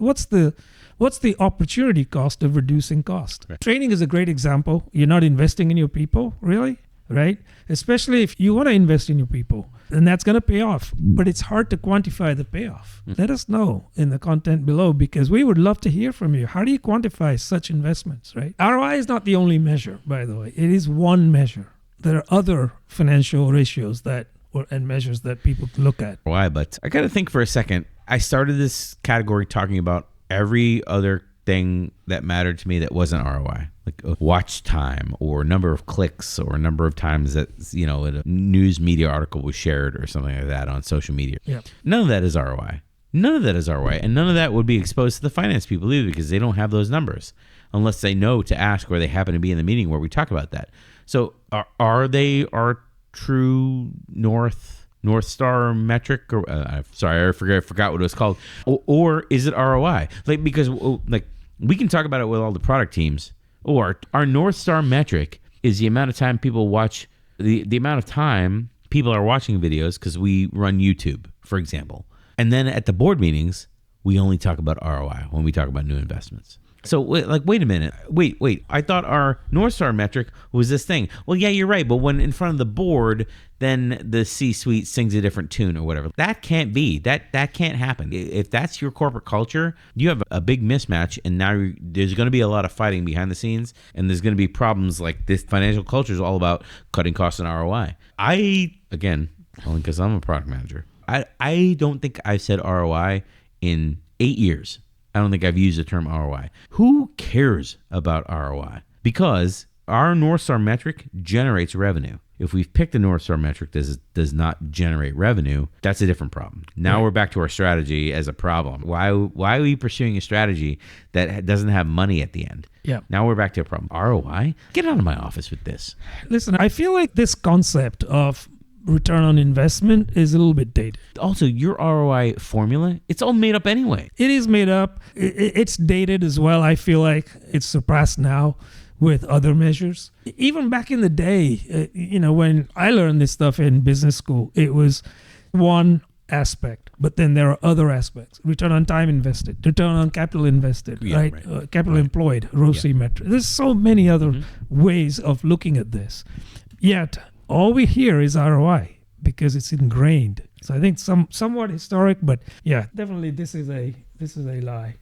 what's the opportunity cost of reducing cost? Right. Training is a great example. You're not investing in your people, really, right? Especially if you want to invest in your people, and that's going to pay off. But it's hard to quantify the payoff. Let us know in the content below because we would love to hear from you. How do you quantify such investments, right? ROI is not the only measure, by the way. It is one measure. There are other financial ratios and measures that people look at. Why? But I got to think for a second. I started this category talking about every other thing that mattered to me that wasn't ROI, like watch time or number of clicks or number of times that, a news media article was shared or something like that on social media. Yeah. None of that is ROI. None of that is ROI. And none of that would be exposed to the finance people either because they don't have those numbers unless they know to ask or they happen to be in the meeting where we talk about that. So are they our true North Star metric, or I forgot what it was called, or is it ROI? Because we can talk about it with all the product teams. Or our North Star metric is the amount of time people watch, the amount of time people are watching videos because we run YouTube, for example. And then at the board meetings, we only talk about ROI when we talk about new investments. So wait a minute. Wait. I thought our North Star metric was this thing. Well, yeah, you're right. But when in front of the board, then the C-suite sings a different tune or whatever. That can't be. That can't happen. If that's your corporate culture, you have a big mismatch. And now there's going to be a lot of fighting behind the scenes. And there's going to be problems like this. Financial culture is all about cutting costs and ROI. Again, only because I'm a product manager, I don't think I've said ROI in 8 years. I don't think I've used the term ROI. Who cares about ROI? Because our North Star metric generates revenue. If we've picked a North Star metric that does not generate revenue, that's a different problem. Now we're back to our strategy as a problem. Why are we pursuing a strategy that doesn't have money at the end? Yeah. Now we're back to a problem. ROI? Get out of my office with this. Listen, I feel like this concept of return on investment is a little bit dated. Also, your ROI formula, it's all made up anyway. It is made up. It's dated as well. I feel like it's surpassed now with other measures. Even back in the day, when I learned this stuff in business school, it was one aspect, but then there are other aspects. Return on time invested, return on capital invested, right? Capital employed, ROCE metric. There's so many other ways of looking at this. Yet, all we hear is ROI because it's ingrained. So I think somewhat historic, but yeah, definitely this is a lie.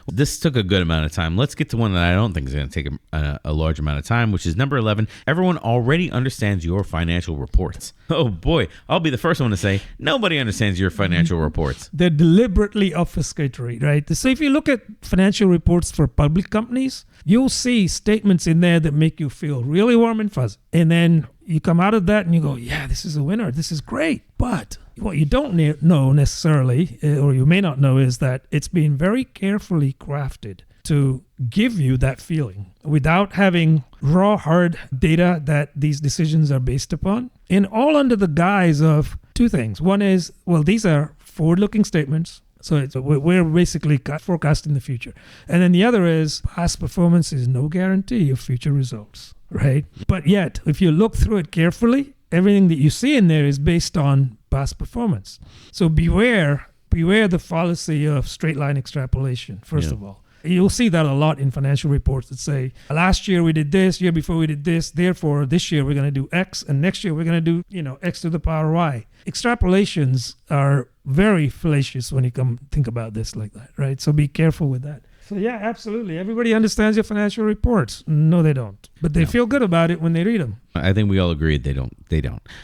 This took a good amount of time. Let's get to one that I don't think is going to take a large amount of time, which is number 11. Everyone already understands your financial reports. Oh boy, I'll be the first one to say nobody understands your financial reports. They're deliberately obfuscatory, right? So if you look at financial reports for public companies, you'll see statements in there that make you feel really warm and fuzzy. And then you come out of that and you go, yeah, this is a winner. This is great. But what you don't know necessarily, or you may not know, is that it's been very carefully crafted to give you that feeling without having raw, hard data that these decisions are based upon, and all under the guise of two things. One is, well, these are forward-looking statements, So we're basically forecasting the future. And then the other is past performance is no guarantee of future results, right? But yet, if you look through it carefully, everything that you see in there is based on past performance. So beware the fallacy of straight line extrapolation, first of all. You'll see that a lot in financial reports that say, last year we did this, year before we did this, therefore this year we're going to do X, and next year we're going to do, X to the power Y. Extrapolations are very fallacious when you come think about this like that, right? So be careful with that. So yeah, absolutely. Everybody understands your financial reports. No, they don't. But they feel good about it when they read them. I think we all agree they don't.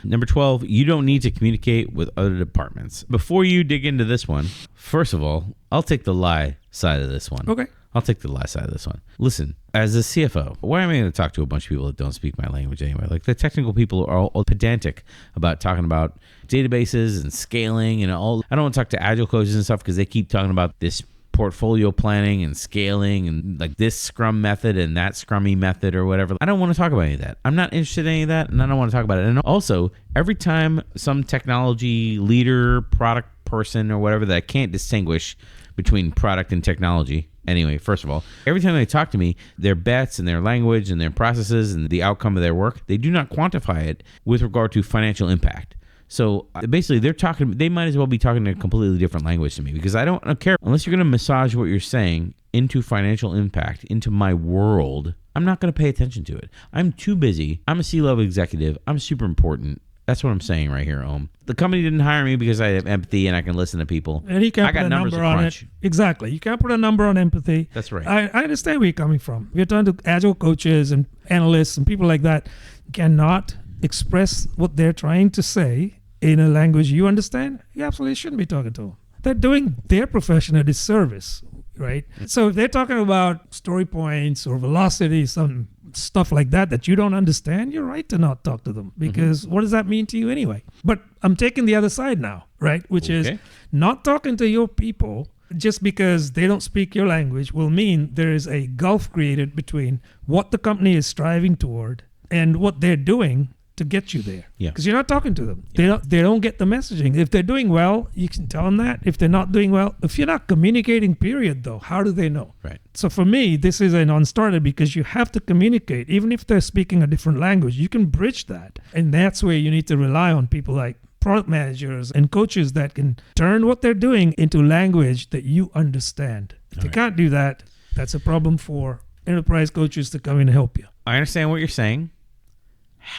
Number 12, you don't need to communicate with other departments. Before you dig into this one, first of all, I'll take the lie side of this one. Okay. I'll take the lie side of this one. Listen, as a CFO, why am I going to talk to a bunch of people that don't speak my language anyway? Like the technical people are all pedantic about talking about databases and scaling and all. I don't want to talk to agile coaches and stuff because they keep talking about this portfolio planning and scaling and like this Scrum method and that Scrummy method or whatever. I don't want to talk about any of that. I'm not interested in any of that, and I don't want to talk about it. And also, every time some technology leader, product person, or whatever that can't distinguish between product and technology. Anyway, first of all, every time they talk to me, their bets and their language and their processes and the outcome of their work, they do not quantify it with regard to financial impact. So basically, they might as well be talking a completely different language to me because I don't care. Unless you're going to massage what you're saying into financial impact, into my world, I'm not going to pay attention to it. I'm too busy. I'm a C-level executive. I'm super important. That's what I'm saying right here, Om. The company didn't hire me because I have empathy and I can listen to people. And you can't put a number on it. Exactly. You can't put a number on empathy. That's right. I understand where you're coming from. You're talking to agile coaches and analysts and people like that cannot express what they're trying to say in a language you understand. You absolutely shouldn't be talking to them. They're doing their profession a disservice, right? So if they're talking about story points or velocity, some stuff like that you don't understand, you're right to not talk to them because what does that mean to you anyway? But I'm taking the other side now, right? Which is not talking to your people just because they don't speak your language will mean there is a gulf created between what the company is striving toward and what they're doing to get you there. Because you're not talking to them. They don't get the messaging. If they're doing well, you can tell them that. If they're not doing well, if you're not communicating, period, though, how do they know? Right. So for me, this is a non-starter because you have to communicate. Even if they're speaking a different language, you can bridge that. And that's where you need to rely on people like product managers and coaches that can turn what they're doing into language that you understand. If they can't do that, that's a problem for enterprise coaches to come in and help you. I understand what you're saying.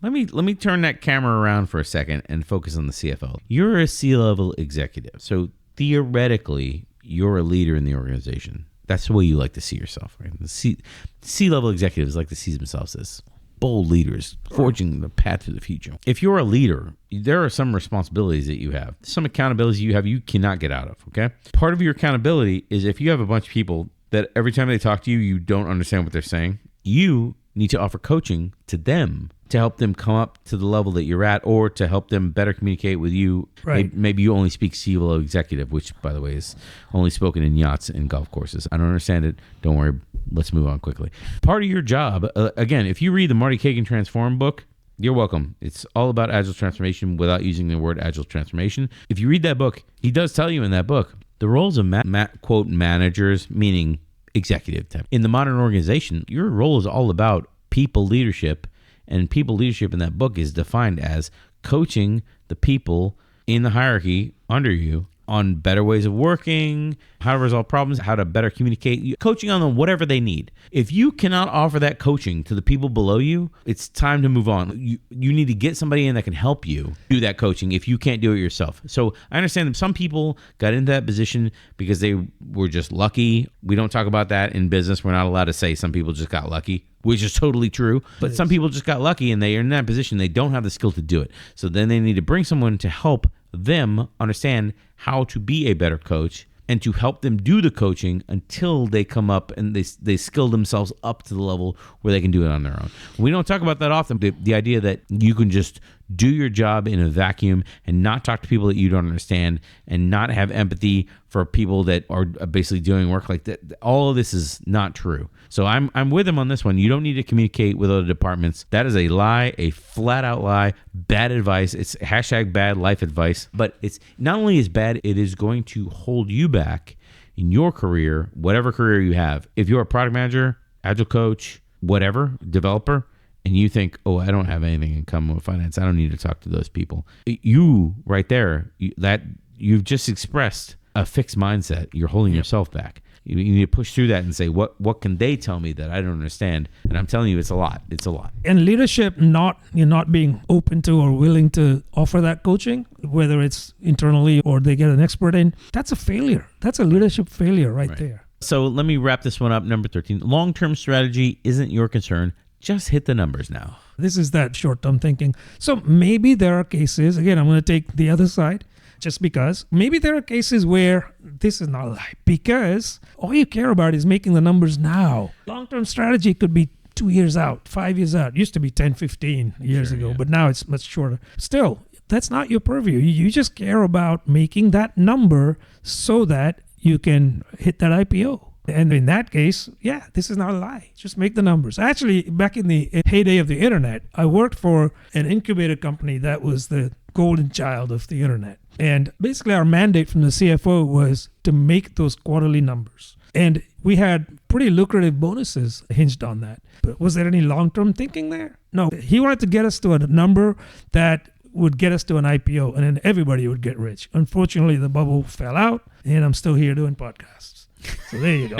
Let me turn that camera around for a second and focus on the CFO. You're a C-level executive, so theoretically, you're a leader in the organization. That's the way you like to see yourself, right? The C-level executives like to see themselves as bold leaders, forging the path to the future. If you're a leader, there are some responsibilities that you have, some accountabilities you cannot get out of, okay? Part of your accountability is if you have a bunch of people that every time they talk to you, you don't understand what they're saying, you need to offer coaching to them to help them come up to the level that you're at or to help them better communicate with you. Right. Maybe you only speak C-level executive, which, by the way, is only spoken in yachts and golf courses. I don't understand it. Don't worry. Let's move on quickly. Part of your job, again, if you read the Marty Kagan Transform book, you're welcome. It's all about agile transformation without using the word agile transformation. If you read that book, he does tell you in that book, the roles of quote managers, meaning executive type. In the modern organization, your role is all about people leadership. And people leadership in that book is defined as coaching the people in the hierarchy under you on better ways of working, how to resolve problems, how to better communicate, coaching on them, whatever they need. If you cannot offer that coaching to the people below you, it's time to move on. You need to get somebody in that can help you do that coaching if you can't do it yourself. So I understand that some people got into that position because they were just lucky. We don't talk about that in business. We're not allowed to say some people just got lucky, which is totally true. But some people just got lucky and they are in that position. They don't have the skill to do it. So then they need to bring someone to help them understand how to be a better coach and to help them do the coaching until they come up and they skill themselves up to the level where they can do it on their own. We don't talk about that often. The idea that you can just do your job in a vacuum and not talk to people that you don't understand and not have empathy for people that are basically doing work like that. All of this is not true. So I'm with him on this one. You don't need to communicate with other departments. That is a lie, a flat out lie, bad advice. It's #bad life advice. But it's not only is bad, it is going to hold you back in your career, whatever career you have. If you're a product manager, agile coach, whatever, developer, and you think, oh, I don't have anything in common with finance, I don't need to talk to those people. You right there, you've just expressed a fixed mindset. You're holding yourself back. You need to push through that and say, what can they tell me that I don't understand? And I'm telling you, it's a lot. It's a lot. And leadership, you're not being open to or willing to offer that coaching, whether it's internally or they get an expert in, that's a failure. That's a leadership failure right there. So let me wrap this one up. Number 13, long-term strategy isn't your concern. Just hit the numbers now. This is that short-term thinking. So maybe there are cases, again, I'm going to take the other side just because. Maybe there are cases where this is not a lie because all you care about is making the numbers now. Long-term strategy could be 2 years out, 5 years out. It used to be 10, 15 years ago, but now it's much shorter. Still, that's not your purview. You just care about making that number so that you can hit that IPO. And in that case, this is not a lie. Just make the numbers. Actually, back in the heyday of the internet, I worked for an incubator company that was the golden child of the internet. And basically our mandate from the CFO was to make those quarterly numbers. And we had pretty lucrative bonuses hinged on that. But was there any long-term thinking there? No. He wanted to get us to a number that would get us to an IPO, and then everybody would get rich. Unfortunately, the bubble fell out, and I'm still here doing podcasts. So there you go.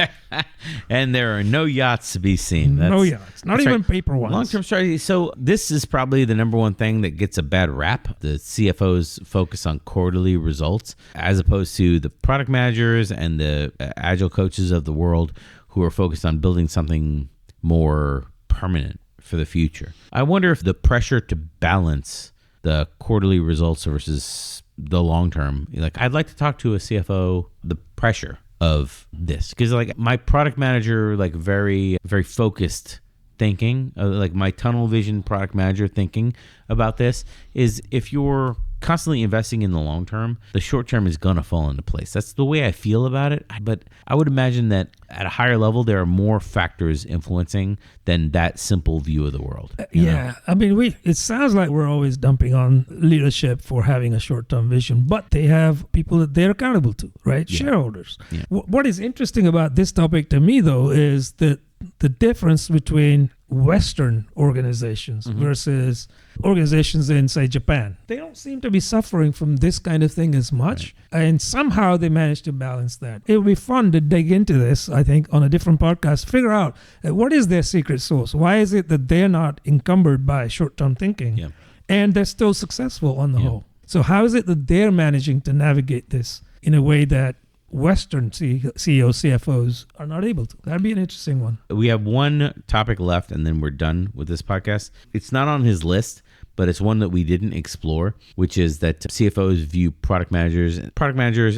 And there are no yachts to be seen. No yachts. Not even paper ones. Long-term strategy. So this is probably the number one thing that gets a bad rap. The CFOs focus on quarterly results as opposed to the product managers and the agile coaches of the world who are focused on building something more permanent for the future. I wonder if the pressure to balance the quarterly results versus the long-term, I'd like to talk to a CFO, the pressure of this, because my product manager, very, very focused thinking, my tunnel vision product manager thinking about this is if you're constantly investing in the long term, the short term is going to fall into place. That's the way I feel about it. But I would imagine that at a higher level, there are more factors influencing than that simple view of the world. Yeah. I mean, it sounds like we're always dumping on leadership for having a short-term vision, but they have people that they're accountable to, right? Yeah. Shareholders. Yeah. What is interesting about this topic to me, though, is that the difference between Western organizations versus organizations in, say, Japan. They don't seem to be suffering from this kind of thing as much. Right. And somehow they manage to balance that. It would be fun to dig into this, I think, on a different podcast, figure out what is their secret sauce? Why is it that they're not encumbered by short-term thinking and they're still successful on the whole? So how is it that they're managing to navigate this in a way that Western CEOs, CFOs are not able to? That'd be an interesting one. We have one topic left and then we're done with this podcast. It's not on his list, but it's one that we didn't explore, which is that CFOs view product managers,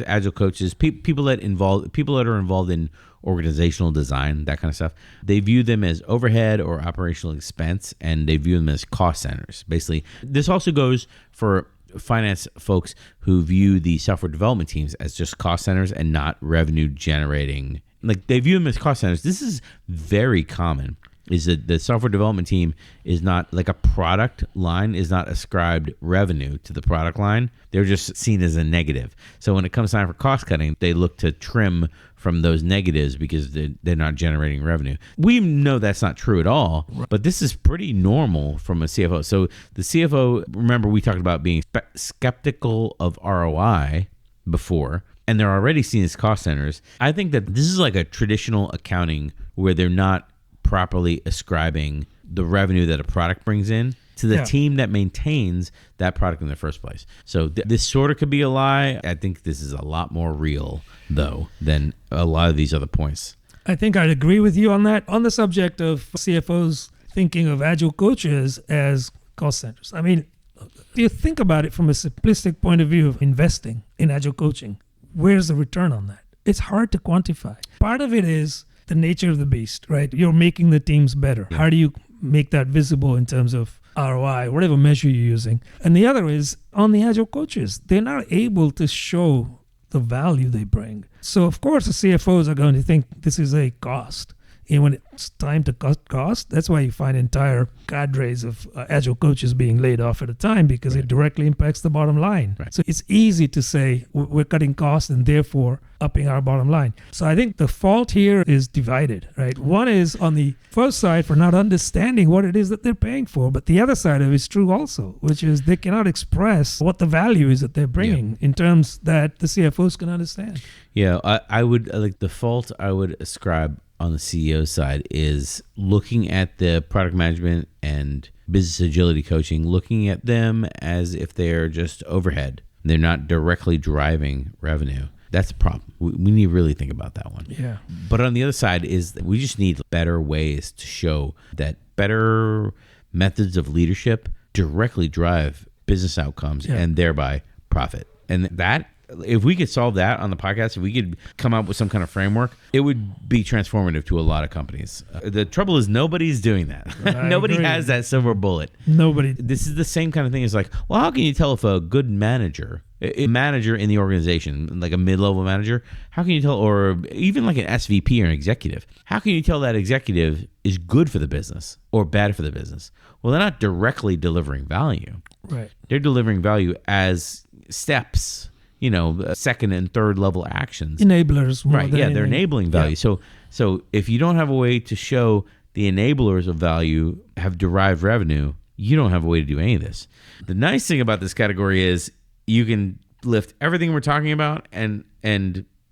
agile coaches, people that are involved in organizational design, that kind of stuff. They view them as overhead or operational expense, and they view them as cost centers. Basically, this also goes for finance folks who view the software development teams as just cost centers and not revenue generating. They view them as cost centers. This is very common, is that the software development team is not a product line is not ascribed revenue to the product line. They're just seen as a negative. So when it comes time for cost cutting, they look to trim from those negatives because they're not generating revenue. We know that's not true at all, but this is pretty normal from a CFO. So the CFO, remember we talked about being skeptical of ROI before, and they're already seen as cost centers. I think that this is like a traditional accounting where they're not properly ascribing the revenue that a product brings in to the team that maintains that product in the first place. So this sort of could be a lie. I think this is a lot more real, though, than a lot of these other points. I think I'd agree with you on that. On the subject of CFOs thinking of agile coaches as cost centers. I mean, if you think about it from a simplistic point of view of investing in agile coaching, where's the return on that? It's hard to quantify. Part of it is the nature of the beast, right? You're making the teams better. Yeah. How do you make that visible in terms of ROI, whatever measure you're using. And the other is on the Agile coaches. They're not able to show the value they bring. So, of course, the CFOs are going to think this is a cost. And when it's time to cut cost, that's why you find entire cadres of Agile coaches being laid off at a time, because it directly impacts the bottom line. Right. So it's easy to say we're cutting costs and therefore upping our bottom line. So I think the fault here is divided, right? One is on the first side for not understanding what it is that they're paying for, but the other side of it is true also, which is they cannot express what the value is that they're bringing in terms that the CFOs can understand. Yeah, I would like the fault I would ascribe on the CEO side is looking at the product management and business agility coaching, looking at them as if they're just overhead. They're not directly driving revenue. That's a problem. We need to really think about that one. Yeah. But on the other side is that we just need better ways to show that better methods of leadership directly drive business outcomes and thereby profit. And that, if we could solve that on the podcast, if we could come up with some kind of framework, it would be transformative to a lot of companies. The trouble is nobody's doing that. Nobody has that silver bullet. Nobody. This is the same kind of thing as like, well, how can you tell if a good manager in the organization, like a mid-level manager, how can you tell, or even like an SVP or an executive, how can you tell that executive is good for the business or bad for the business? Well, they're not directly delivering value. Right. They're delivering value as steps, second and third level actions. Enablers. Right. Yeah, they're enabling value. Yeah. So if you don't have a way to show the enablers of value have derived revenue, you don't have a way to do any of this. The nice thing about this category is you can lift everything we're talking about and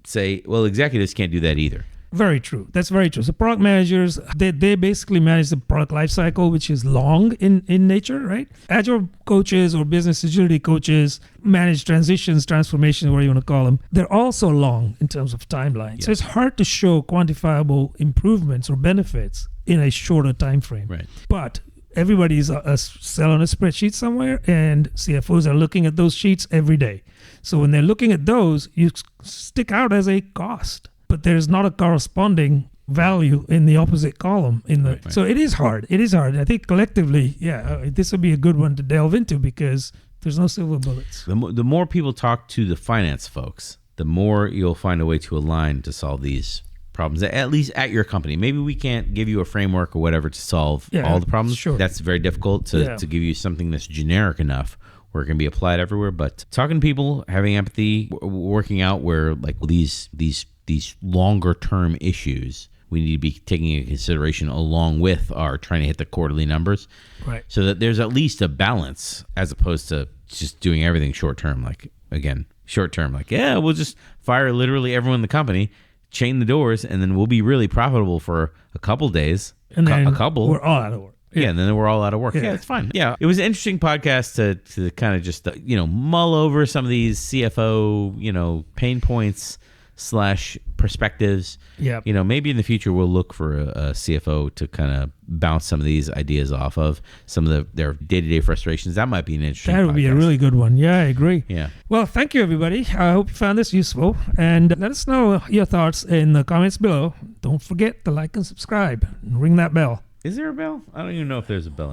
say, well, executives can't do that either. Very true. That's very true. So product managers, they basically manage the product life cycle, which is long in nature, right? Agile coaches or business agility coaches manage transitions, transformations, whatever you want to call them. They're also long in terms of timeline. Yeah. So it's hard to show quantifiable improvements or benefits in a shorter time frame. Right. But everybody's a cell on a spreadsheet somewhere, and CFOs are looking at those sheets every day. So when they're looking at those, you stick out as a cost. But there's not a corresponding value in the opposite column. Right. So it is hard. It is hard. I think collectively, this would be a good one to delve into because there's no silver bullets. The more people talk to the finance folks, the more you'll find a way to align to solve these problems, at least at your company. Maybe we can't give you a framework or whatever to solve all the problems. Sure. That's very difficult to give you something that's generic enough where it can be applied everywhere. But talking to people, having empathy, working out where like these longer term issues we need to be taking into consideration along with our trying to hit the quarterly numbers, right? So that there's at least a balance as opposed to just doing everything short term. Like again, short term, like we'll just fire literally everyone in the company, chain the doors, and then we'll be really profitable for a couple days, and then a couple. We're all out of work. Yeah, and then we're all out of work. Yeah, it's fine. Yeah, it was an interesting podcast to kind of just mull over some of these CFO pain points / perspectives. Yeah. Maybe in the future we'll look for a CFO to kind of bounce some of these ideas off of, some of their day-to-day frustrations. That might be an interesting That would be a really good one. Yeah, I agree. Yeah. Well, thank you, everybody. I hope you found this useful. And let us know your thoughts in the comments below. Don't forget to like and subscribe and ring that bell. Is there a bell? I don't even know if there's a bell.